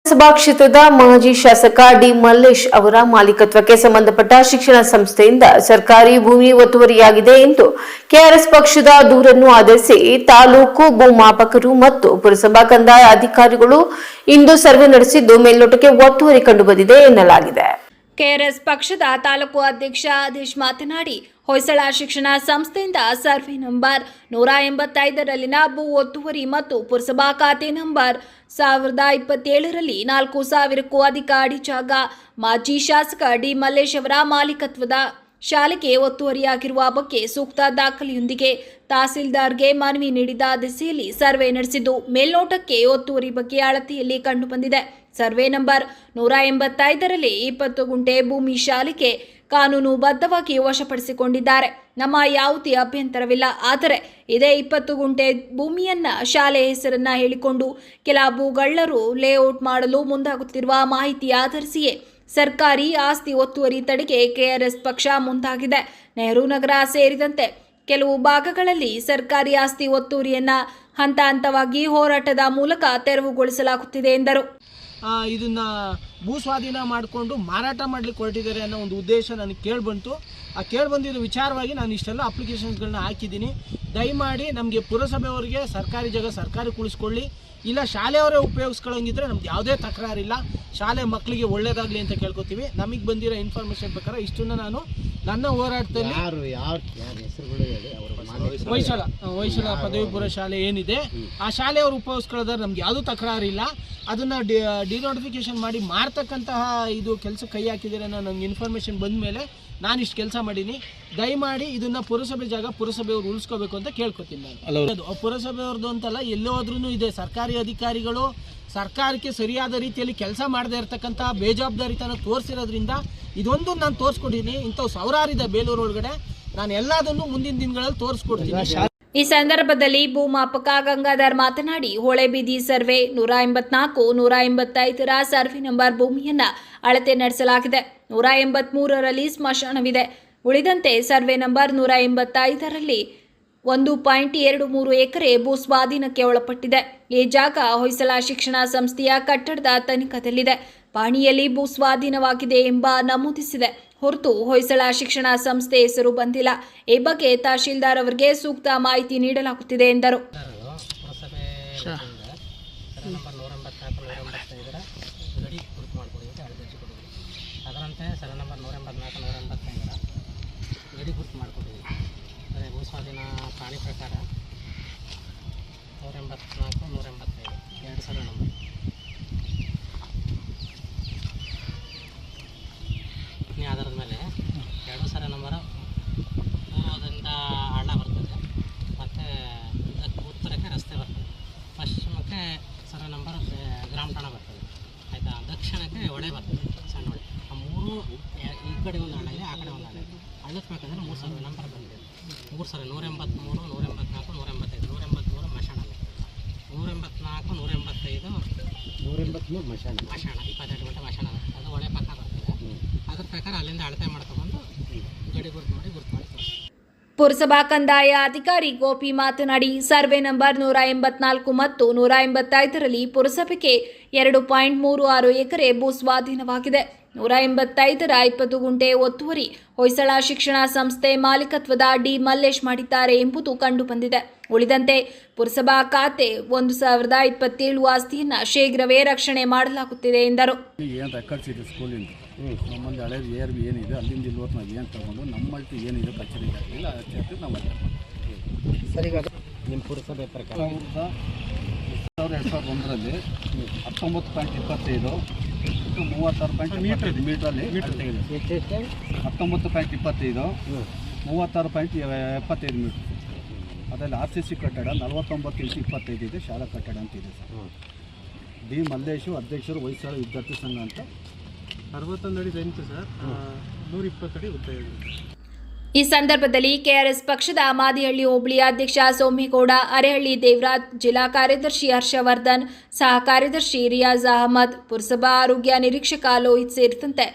ಲೋಕಸಭಾ ಕ್ಷೇತ್ರದ ಮಾಜಿ ಶಾಸಕ ಡಿ ಮಲ್ಲೇಶ್ ಅವರ ಮಾಲೀಕತ್ವಕ್ಕೆ ಸಂಬಂಧಪಟ್ಟ ಶಿಕ್ಷಣ ಸಂಸ್ಥೆಯಿಂದ ಸರ್ಕಾರಿ ಭೂಮಿ ಒತ್ತುವರಿಯಾಗಿದೆ ಎಂದು ಕೆಆರ್ಎಸ್ ಪಕ್ಷದ ದೂರನ್ನು ಆಧರಿಸಿ ತಾಲೂಕು ಭೂಮಾಪಕರು ಮತ್ತು ಪುರಸಭಾ ಕಂದಾಯ ಅಧಿಕಾರಿಗಳು ಇಂದು ಸರ್ವೆ ನಡೆಸಿದ್ದು ಮೇಲ್ನೋಟಕ್ಕೆ ಒತ್ತುವರಿ ಕಂಡುಬಂದಿದೆ ಎನ್ನಲಾಗಿದೆ. ಕೆಆರ್ಎಸ್ ಪಕ್ಷದ ತಾಲೂಕು ಅಧ್ಯಕ್ಷ ಆದೇಶ್ ಮಾತನಾಡಿ, ಹೊಯ್ಸಳ ಶಿಕ್ಷಣ ಸಂಸ್ಥೆಯಿಂದ ಸರ್ವೆ ನಂಬರ್ 185ರಲ್ಲಿನ ಭೂ ಒತ್ತುವರಿ ಮತ್ತು ಪುರಸಭಾ ಖಾತೆ ನಂಬರ್ 1027ರಲ್ಲಿ 4,000ಕ್ಕೂ ಅಧಿಕ ಅಡಿ ಜಾಗ ಮಾಜಿ ಶಾಸಕ ಡಿ ಮಲ್ಲೇಶ್ ಅವರ ಮಾಲೀಕತ್ವದ ಶಾಲೆಗೆ ಒತ್ತುವರಿಯಾಗಿರುವ ಬಗ್ಗೆ ಸೂಕ್ತ ದಾಖಲೆಯೊಂದಿಗೆ ತಹಸೀಲ್ದಾರ್ಗೆ ಮನವಿ ನೀಡಿದ ದಿಸೆಯಲ್ಲಿ ಸರ್ವೆ ನಡೆಸಿದ್ದು ಮೇಲ್ನೋಟಕ್ಕೆ ಒತ್ತುವರಿ ಬಗ್ಗೆ ಅಳತೆಯಲ್ಲಿ ಕಂಡುಬಂದಿದೆ. ಸರ್ವೆ ನಂಬರ್ 185ರಲ್ಲಿ 20 ಗುಂಟೆ ಭೂಮಿ ಶಾಲೆಗೆ ಕಾನೂನುಬದ್ಧವಾಗಿ ವಶಪಡಿಸಿಕೊಂಡಿದ್ದಾರೆ. ನಮ್ಮ ಯಾವುದೇ ಅಭ್ಯಂತರವಿಲ್ಲ. ಆದರೆ ಇದೇ 20 ಗುಂಟೆ ಭೂಮಿಯನ್ನ ಶಾಲೆ ಹೆಸರನ್ನ ಹೇಳಿಕೊಂಡು ಕೆಲ ಭೂಗಳ್ಳರು ಲೇಔಟ್ ಮಾಡಲು ಮುಂದಾಗುತ್ತಿರುವ ಮಾಹಿತಿ ಆಧರಿಸಿಯೇ ಸರ್ಕಾರಿ ಆಸ್ತಿ ಒತ್ತುವರಿ ತಡೆಗೆ ಕೆಆರ್ಎಸ್ ಪಕ್ಷ ಮುಂದಾಗಿದೆ. ನೆಹರು ನಗರ ಸೇರಿದಂತೆ ಕೆಲವು ಭಾಗಗಳಲ್ಲಿ ಸರ್ಕಾರಿ ಆಸ್ತಿ ಒತ್ತುವರಿಯನ್ನ ಹಂತ ಹಂತವಾಗಿ ಹೋರಾಟದ ಮೂಲಕ ತೆರವುಗೊಳಿಸಲಾಗುತ್ತಿದೆ ಎಂದರು. ಇದನ್ನ ಭೂ ಸ್ವಾಧೀನ ಮಾಡಿಕೊಂಡು ಮಾರಾಟ ಮಾಡ್ಲಿಕ್ಕೆ ಹೊರಟಿದ್ದಾರೆ ಅನ್ನೋ ಒಂದು ಉದ್ದೇಶ ನನಗೆ ಕೇಳಿಬಂತು. ಆ ಕೇಳಿಬಂದಿರೋ ವಿಚಾರವಾಗಿ ನಾನು ಇಷ್ಟೆಲ್ಲ ಅಪ್ಲಿಕೇಶನ್ಸ್ಗಳನ್ನ ಹಾಕಿದ್ದೀನಿ. ದಯಮಾಡಿ ನಮಗೆ ಪುರಸಭೆಯವರಿಗೆ ಸರ್ಕಾರಿ ಜಾಗ ಸರ್ಕಾರಿ ಉಳಿಸ್ಕೊಳ್ಳಿ, ಇಲ್ಲ ಶಾಲೆಯವರೇ ಉಪಯೋಗಿಸ್ಕೊಳ್ಳೋಂಗಿದ್ರೆ ನಮ್ದು ಯಾವುದೇ ತಕರಾರಿಲ್ಲ. ಶಾಲೆ ಮಕ್ಕಳಿಗೆ ಒಳ್ಳೇದಾಗಲಿ ಅಂತ ಕೇಳ್ಕೊತೀವಿ. ನಮಗೆ ಬಂದಿರೋ ಇನ್ಫಾರ್ಮೇಷನ್ ಪ್ರಕಾರ ಇಷ್ಟನ್ನು ನಾನು ನನ್ನ ಹೋರಾಟದಲ್ಲಿ ಹೊಯ್ಸಳ ಪದವಿ ಪೂರ್ವ ಶಾಲೆ ಏನಿದೆ ಆ ಶಾಲೆಯವರು ಉಪಯೋಗಿಸ್ಕೊಳ್ಳೋದ್ರೆ ನಮ್ಗೆ ಯಾವುದೂ ತಕರಾರಿಲ್ಲ. ಅದನ್ನು ಡಿನೋಟಿಫಿಕೇಶನ್ ಮಾಡಿ ಮಾರ್ತಕ್ಕಂತಹ ಇದು ಕೆಲಸಕ್ಕೆ ಕೈ ಹಾಕಿದ್ದೀರ ಅನ್ನೋ ನನಗೆ ಇನ್ಫಾರ್ಮೇಷನ್ ಬಂದ ಮೇಲೆ ನಾನು ಇಷ್ಟು ಕೆಲಸ ಮಾಡೀನಿ. ದಯಮಾಡಿ ಇದನ್ನು ಪುರಸಭೆ ಜಾಗ ಪುರಸಭೆಯವರು ಉಳಿಸ್ಕೋಬೇಕು ಅಂತ ಕೇಳ್ಕೊತೀನಿ ನಾನು. ಅದು ಪುರಸಭೆಯವ್ರದ್ದು ಅಂತಲ್ಲ, ಎಲ್ಲೋ ಆದ್ರೂ ಇದೆ. ಸರ್ಕಾರಿ ಅಧಿಕಾರಿಗಳು ಸರ್ಕಾರಕ್ಕೆ ಸರಿಯಾದ ರೀತಿಯಲ್ಲಿ ಕೆಲಸ ಮಾಡದೇ ಇರತಕ್ಕಂಥ ಬೇಜವಾಬ್ದಾರಿತನ ತೋರಿಸಿರೋದ್ರಿಂದ ಇದೊಂದು ನಾನು ತೋರಿಸ್ಕೊಟ್ಟಿದ್ದೀನಿ. ಇಂಥವು ಸಾವಿರಾರಿದೆ ಬೇಲೂರು ಒಳಗಡೆ. ನಾನು ಎಲ್ಲದನ್ನು ಮುಂದಿನ ದಿನಗಳಲ್ಲಿ ತೋರಿಸ್ಕೊಡ್ತೀನಿ. ಈ ಸಂದರ್ಭದಲ್ಲಿ ಭೂಮಾಪಕ ಗಂಗಾಧರ್ ಮಾತನಾಡಿ, ಹೊಳೆಬೀದಿ ಸರ್ವೆ 184, 185ರ ಸರ್ವೆ ನಂಬರ್ ಭೂಮಿಯನ್ನ ಅಳತೆ ನಡೆಸಲಾಗಿದೆ. 183ರಲ್ಲಿ ಸ್ಮಶಾನವಿದೆ. ಉಳಿದಂತೆ ಸರ್ವೆ ನಂಬರ್ 185ರಲ್ಲಿ 1.23 ಎಕರೆ ಭೂ ಸ್ವಾಧೀನಕ್ಕೆ ಒಳಪಟ್ಟಿದೆ. ಈ ಜಾಗ ಹೊಯ್ಸಳ ಶಿಕ್ಷಣ ಸಂಸ್ಥೆಯ ಕಟ್ಟಡದ ತನಿಖದಲ್ಲಿದೆ. ಪಾಣಿಯಲ್ಲಿ ಭೂ ಸ್ವಾಧೀನವಾಗಿದೆ ಎಂಬ ನಮೂದಿಸಿದೆ ಹೊರತು ಹೊಯ್ಸಳ ಶಿಕ್ಷಣ ಸಂಸ್ಥೆ ಹೆಸರು ಬಂದಿಲ್ಲ. ಈ ಬಗ್ಗೆ ತಹಶೀಲ್ದಾರ್ ಅವರಿಗೆ ಸೂಕ್ತ ಮಾಹಿತಿ ನೀಡಲಾಗುತ್ತಿದೆ ಎಂದರು. ಅದರಂತೆ ಸರ ನಂಬರ್ 184, 185ರ ಗಡಿ ಗುರುತು ಮಾಡಿಕೊಟ್ಟಿದ್ದೀವಿ. ಅದೇ ಭೂಸ್ವಾಧೀನ ಪ್ರಾಣಿ ಪ್ರಕಾರ 184, 185 2 ಸರ ನಂಬರ್. ಈ ಆಧಾರದ ಮೇಲೆ 2 ಸರ ನಂಬರ್ ಪೂರ್ವದಿಂದ ಹಳ್ಳ ಬರ್ತದೆ ಮತ್ತು ಉತ್ತರಕ್ಕೆ ರಸ್ತೆ ಬರ್ತದೆ. ಪಶ್ಚಿಮಕ್ಕೆ ಸರ ನಂಬರ್ ಗ್ರಾಮ ಠಾಣ ಬರ್ತದೆ, ಆಯಿತಾ. ದಕ್ಷಿಣಕ್ಕೆ ಹೊಳೆ ಬರ್ತದೆ, ಸಣ್ಣ ಹೊಳೆ. ಆ ಮೂರು ಈ ಕಡೆ ಒಂದು ಹಳ್ಳ ಇದೆ, ಆ ಕಡೆ ಒಂದು ಹಳ್ಳ ಇದೆ. ಹಳ್ಳಕ್ಕೆ ಬೇಕಂದ್ರೆ 3 ಸರ ನಂಬರ್ ಬಂದಿದೆ. 3 ಸರ 183, 184, 185. 183 ಮಶಾಣ, 184, 185, 183 ಮಶಾಣ 22 ಗಂಟೆ ಮಶಾಣ. ಅದು ಹೊಳೆ ಪಕ್ಕ ಬರ್ತದೆ. ಅದ್ರ ಪ್ರಕಾರ ಅಲ್ಲಿಂದ ಅಳತೆ ಮಾಡ್ಕೊಂಡು ಗಡಿ ಗುರುತು ಮಾಡಿ ಪುರಸಭಾ ಕಂದಾಯ ಅಧಿಕಾರಿ ಗೋಪಿ ಮಾತನಾಡಿ, ಸರ್ವೆ ನಂಬರ್ 184 ಮತ್ತು 185ರಲ್ಲಿ ಪುರಸಭೆಗೆ 2.36 ಎಕರೆ ಭೂ ಸ್ವಾಧೀನವಾಗಿದೆ. 185ರ 20 ಗುಂಟೆ ಒತ್ತುವರಿ ಹೊಯ್ಸಳ ಶಿಕ್ಷಣ ಸಂಸ್ಥೆ ಮಾಲೀಕತ್ವದ ಡಿ ಮಲ್ಲೇಶ್ ಮಾಡಿದ್ದಾರೆ ಎಂಬುದು ಕಂಡುಬಂದಿದೆ. ಉಳಿದಂತೆ ಪುರಸಭಾ ಖಾತೆ 1027 ಆಸ್ತಿಯನ್ನ ಶೀಘ್ರವೇ ರಕ್ಷಣೆ ಮಾಡಲಾಗುತ್ತಿದೆ ಎಂದರು. ನಮ್ಮಲ್ಲಿ ಹಳೆ ARB ಏನಿದೆ ಅಲ್ಲಿಂದ ಇಲ್ವತ್ತು ನಾವು ಏನು ತಗೊಂಡು ನಮ್ಮಲ್ಲಿ ಏನಿದೆ ಕಚೇರಿ ಇಲ್ಲ ನಾವು ಸರಿ. ನಿಮ್ಮ ಪುರಸಭೆ ಪ್ರಕಾರ 2001ರಲ್ಲಿ 19.25 36.25 ಮೀಟ್ರಲ್ಲಿ 19.25 36.75 ಮೀಟ್ರ್. ಅದರಲ್ಲಿ RCC ಕಟ್ಟಡ 49x25 ಇದೆ, ಶಾಲಾ ಕಟ್ಟಡ ಅಂತ ಇದೆ ಸರ್. ಡಿ ಮಲ್ಲೇಶು ಅಧ್ಯಕ್ಷರು ಹೊಯ್ಸಳ ವಿದ್ಯಾರ್ಥಿ ಸಂಘ ಅಂತ. 61 ಅಡಿ ಲೆಂತ್ ಸರ್, 120 ಅಡಿ ಉದ್ದ ಇದೆ. ಈ ಸಂದರ್ಭದಲ್ಲಿ ಕೆಆರ್ಎಸ್ ಪಕ್ಷದ ಮಾದಿಹಳ್ಳಿ ಹೋಬಳಿ ಅಧ್ಯಕ್ಷ ಸೋಮೇಗೌಡ, ಅರೆಹಳ್ಳಿ ದೇವರಾಜ್, ಜಿಲ್ಲಾ ಕಾರ್ಯದರ್ಶಿ ಹರ್ಷವರ್ಧನ್, ಸಹ ಕಾರ್ಯದರ್ಶಿ ರಿಯಾಜ್ ಅಹಮದ್, ಪುರಸಭಾ ಆರೋಗ್ಯ ನಿರೀಕ್ಷಕ ಲೋಹಿತ್ ಸೇರಿದಂತೆ